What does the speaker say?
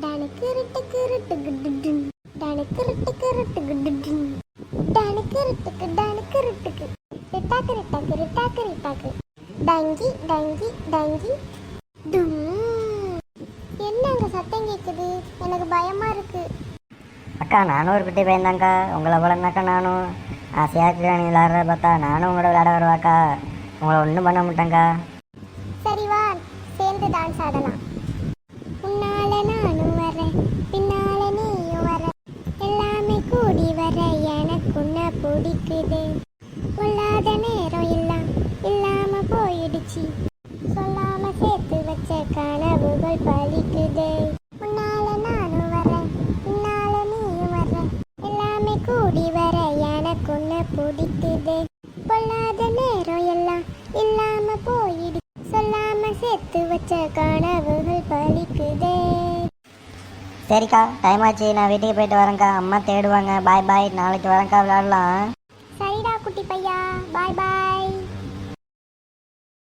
டனக்கு ரிட்டுக்கு ரிட்டுக்கு டிடின். டனக்கு ரிட்டுக்கு ரிட்டுக்கு டிடின். டனக்கு ரிட்டுக்கு டனக்கு ரிட்டுக்கு. ரிட்டாக்கு ரிட்டாக்கு ரிட்டாக்கு ரிட்டாக்கு. டங்கி டங்கி டங்கி டும். என்ன அங்க சத்தம் கேக்குது? எனக்கு பயமா இருக்கு. அக்கா நானும் ஒரு குட்டி பையன் தான்க்கா, உங்களை போலன்னாக்கா நானும் ஆசையாக இருக்கா. நீ விளையாடுறத பார்த்தா நானும் உங்களோட விளையாட வருவாக்கா. உங்களை ஒன்றும் பண்ண மாட்டேங்க்கா. சரி வா, சேர்ந்து டான்ஸ் ஆடலாம். உன்னால நானும் வரேன், பின்னால நீயும் வர, எல்லாமே கூடி வர எனக்கு உன்னை பிடிக்குது. கொள்ளாத நேரம் எல்லாம் இல்லாம போயிடுச்சு, சொல்லாம சேர்த்து வச்ச கனவுகள் பழிக்குது. உன்னால நானும் வரேன், பின்னால நீயும் வர, எல்லாமே கூடி வர எனக்கு உன்னை பிடிக்குது. கொள்ளாத நேரம் எல்லாம் இல்லாம போயிடுச்சு, சொல்லாம சேர்த்து வச்ச கனவுகள் பழிக்குதே. சரிக்கா, டைம் ஆச்சு, நான் வீட்டுக்கு போயிட்டு வரேன்க்கா. அம்மா தேடுவாங்க. பாய் பாய், நாளைக்கு வரேன்க்கா, விளையாடலாம். சரிடா குட்டி பையா, பாய் பாய்.